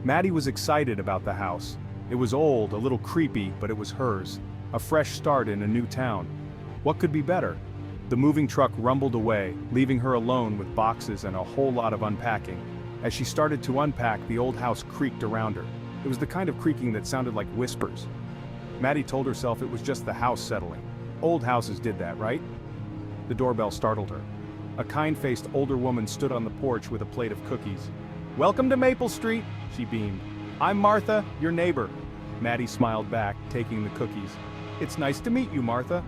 Maddie was excited about the house. It was old, a little creepy, but it was hers. A fresh start in a new town. What could be better? The moving truck rumbled away, leaving her alone with boxes and a whole lot of unpacking. As she started to unpack, the old house creaked around her. It was the kind of creaking that sounded like whispers. Maddie told herself it was just the house settling. Old houses did that, right? The doorbell startled her. A kind-faced older woman stood on the porch with a plate of cookies. "Welcome to Maple Street," she beamed. "I'm Martha, your neighbor." Maddie smiled back, taking the cookies. "It's nice to meet you, Martha."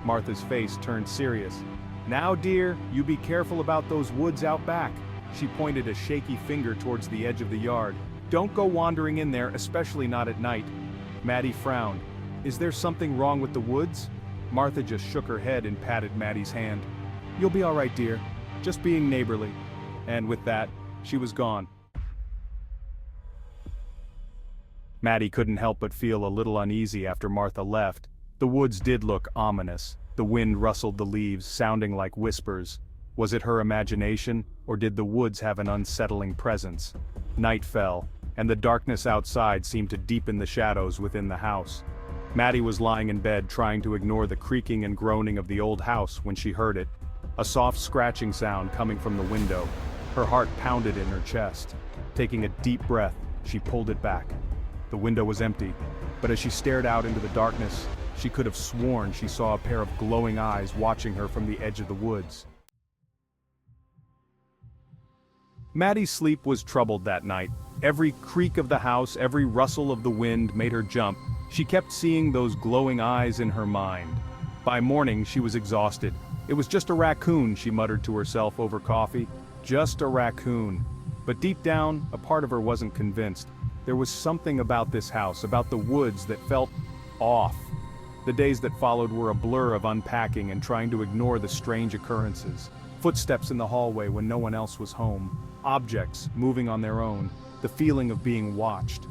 Martha's face turned serious. "Now, dear, you be careful about those woods out back." She pointed a shaky finger towards the edge of the yard. "Don't go wandering in there, especially not at night." Maddie frowned. "Is there something wrong with the woods?" Martha just shook her head and patted Maddie's hand. "You'll be all right, dear. Just being neighborly." And with that, she was gone. Maddie couldn't help but feel a little uneasy after Martha left. The woods did look ominous. The wind rustled the leaves, sounding like whispers. Was it her imagination, or did the woods have an unsettling presence? Night fell, and the darkness outside seemed to deepen the shadows within the house. Maddie was lying in bed trying to ignore the creaking and groaning of the old house when she heard it. A soft scratching sound coming from the window. Her heart pounded in her chest. Taking a deep breath, she pulled it back. The window was empty, but as she stared out into the darkness, she could have sworn she saw a pair of glowing eyes watching her from the edge of the woods. Maddie's sleep was troubled that night. Every creak of the house, every rustle of the wind made her jump. She kept seeing those glowing eyes in her mind. By morning, she was exhausted. "It was just a raccoon," she muttered to herself over coffee. "Just a raccoon." But deep down, a part of her wasn't convinced. There was something about this house, about the woods, that felt off. The days that followed were a blur of unpacking and trying to ignore the strange occurrences. Footsteps in the hallway when no one else was home. Objects moving on their own. The feeling of being watched.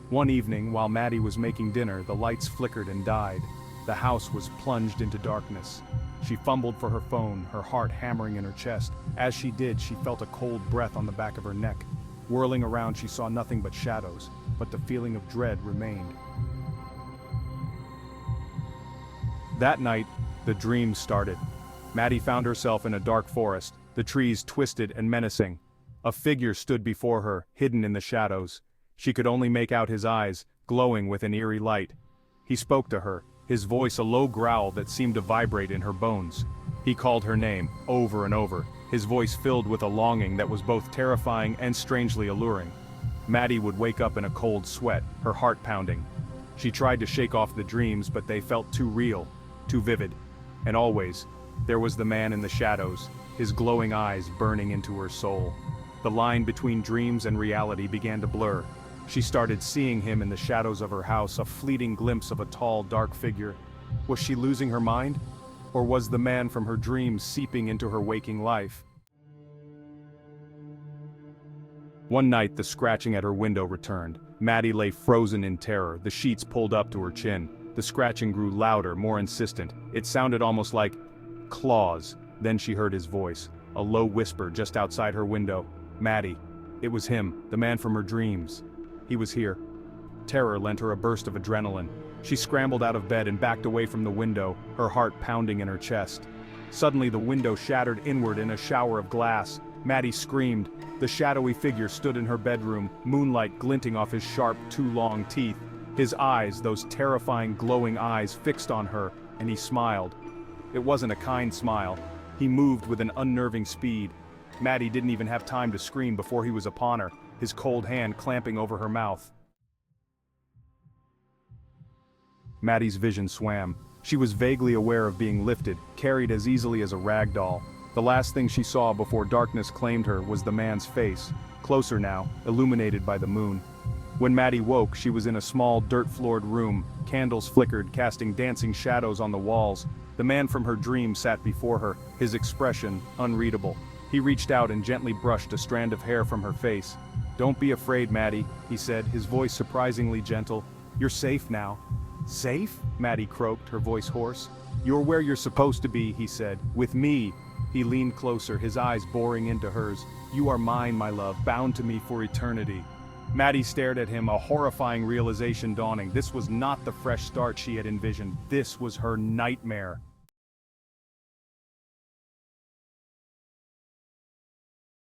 One evening, while Maddie was making dinner, the lights flickered and died. The house was plunged into darkness. She fumbled for her phone, her heart hammering in her chest. As she did, she felt a cold breath on the back of her neck. Whirling around, she saw nothing but shadows, but the feeling of dread remained. That night, the dreams started. Maddie found herself in a dark forest, the trees twisted and menacing. A figure stood before her, hidden in the shadows. She could only make out his eyes, glowing with an eerie light. He spoke to her, his voice a low growl that seemed to vibrate in her bones. He called her name, over and over, his voice filled with a longing that was both terrifying and strangely alluring. Maddie would wake up in a cold sweat, her heart pounding. She tried to shake off the dreams, but they felt too real, too vivid. And always, there was the man in the shadows, his glowing eyes burning into her soul. The line between dreams and reality began to blur. She started seeing him in the shadows of her house, a fleeting glimpse of a tall, dark figure. Was she losing her mind? Or was the man from her dreams seeping into her waking life? One night, the scratching at her window returned. Maddie lay frozen in terror, the sheets pulled up to her chin. The scratching grew louder, more insistent. It sounded almost like claws. Then she heard his voice, a low whisper just outside her window. Maddie. It was him, the man from her dreams. He was here. Terror lent her a burst of adrenaline. She scrambled out of bed and backed away from the window, her heart pounding in her chest. Suddenly the window shattered inward in a shower of glass. Maddie screamed. The shadowy figure stood in her bedroom, moonlight glinting off his sharp, too long teeth. His eyes, those terrifying glowing eyes, fixed on her, and he smiled. It wasn't a kind smile. He moved with an unnerving speed. Maddie didn't even have time to scream before he was upon her, his cold hand clamping over her mouth. Maddie's vision swam. She was vaguely aware of being lifted, carried as easily as a rag doll. The last thing she saw before darkness claimed her was the man's face, closer now, illuminated by the moon. When Maddie woke, she was in a small, dirt-floored room. Candles flickered, casting dancing shadows on the walls. The man from her dream sat before her, his expression unreadable. He reached out and gently brushed a strand of hair from her face. "Don't be afraid, Maddie," he said, his voice surprisingly gentle. "You're safe now." "Safe?" Maddie croaked, her voice hoarse. "You're where you're supposed to be," he said. "With me." He leaned closer, his eyes boring into hers. "You are mine, my love, bound to me for eternity." Maddie stared at him, a horrifying realization dawning. This was not the fresh start she had envisioned. This was her nightmare.